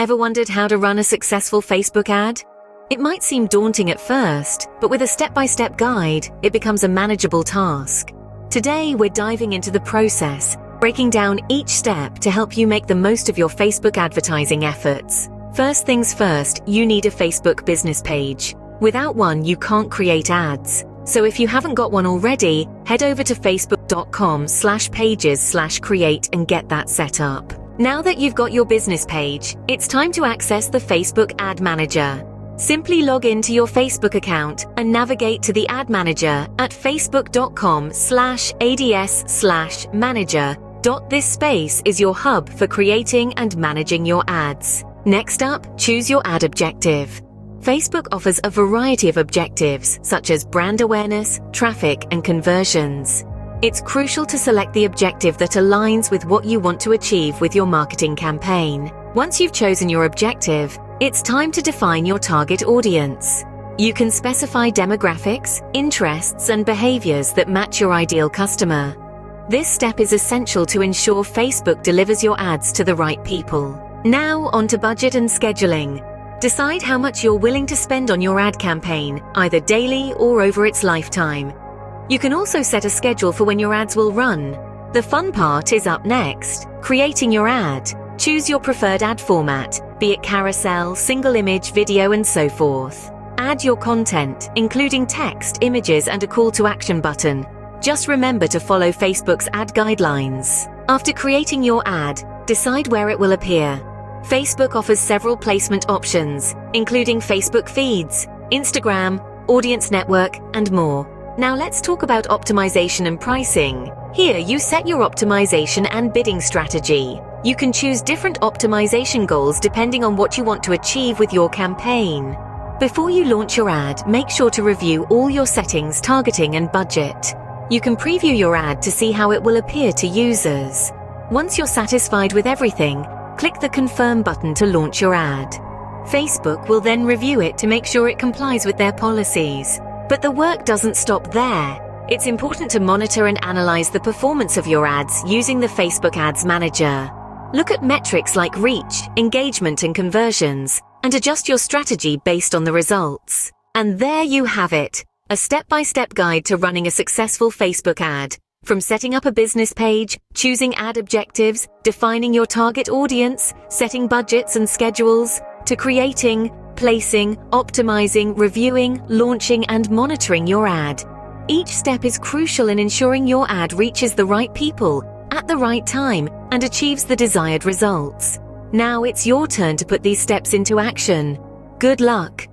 Ever wondered how to run a successful Facebook ad? It might seem daunting at first, but with a step-by-step guide, it becomes a manageable task. Today, we're diving into the process, breaking down each step to help you make the most of your Facebook advertising efforts. First things first, you need a Facebook business page. Without one, you can't create ads. So if you haven't got one already, head over to facebook.com/pages/create and get that set up. Now that you've got your business page, it's time to access the Facebook Ad Manager. Simply log into your Facebook account and navigate to the Ad Manager at facebook.com/ads/manager. This space is your hub for creating and managing your ads. Next up, choose your ad objective. Facebook offers a variety of objectives, such as brand awareness, traffic, and conversions. It's crucial to select the objective that aligns with what you want to achieve with your marketing campaign. Once you've chosen your objective, it's time to define your target audience. You can specify demographics, interests, and behaviors that match your ideal customer. This step is essential to ensure Facebook delivers your ads to the right people. Now, onto budget and scheduling. Decide how much you're willing to spend on your ad campaign, either daily or over its lifetime. You can also set a schedule for when your ads will run. The fun part is up next, creating your ad. Choose your preferred ad format, be it carousel, single image, video, and so forth. Add your content, including text, images, and a call to action button. Just remember to follow Facebook's ad guidelines. After creating your ad, decide where it will appear. Facebook offers several placement options, including Facebook feeds, Instagram, Audience Network, and more. Now let's talk about optimization and pricing. Here, you set your optimization and bidding strategy. You can choose different optimization goals depending on what you want to achieve with your campaign. Before you launch your ad, make sure to review all your settings, targeting, and budget. You can preview your ad to see how it will appear to users. Once you're satisfied with everything, click the Confirm button to launch your ad. Facebook will then review it to make sure it complies with their policies. But the work doesn't stop there. It's important to monitor and analyze the performance of your ads using the Facebook Ads Manager. Look at metrics like reach, engagement, and conversions, and adjust your strategy based on the results. And there you have it, a step-by-step guide to running a successful Facebook ad. From setting up a business page, choosing ad objectives, defining your target audience, setting budgets and schedules, to creating, placing, optimizing, reviewing, launching, and monitoring your ad. Each step is crucial in ensuring your ad reaches the right people at the right time and achieves the desired results. Now it's your turn to put these steps into action. Good luck!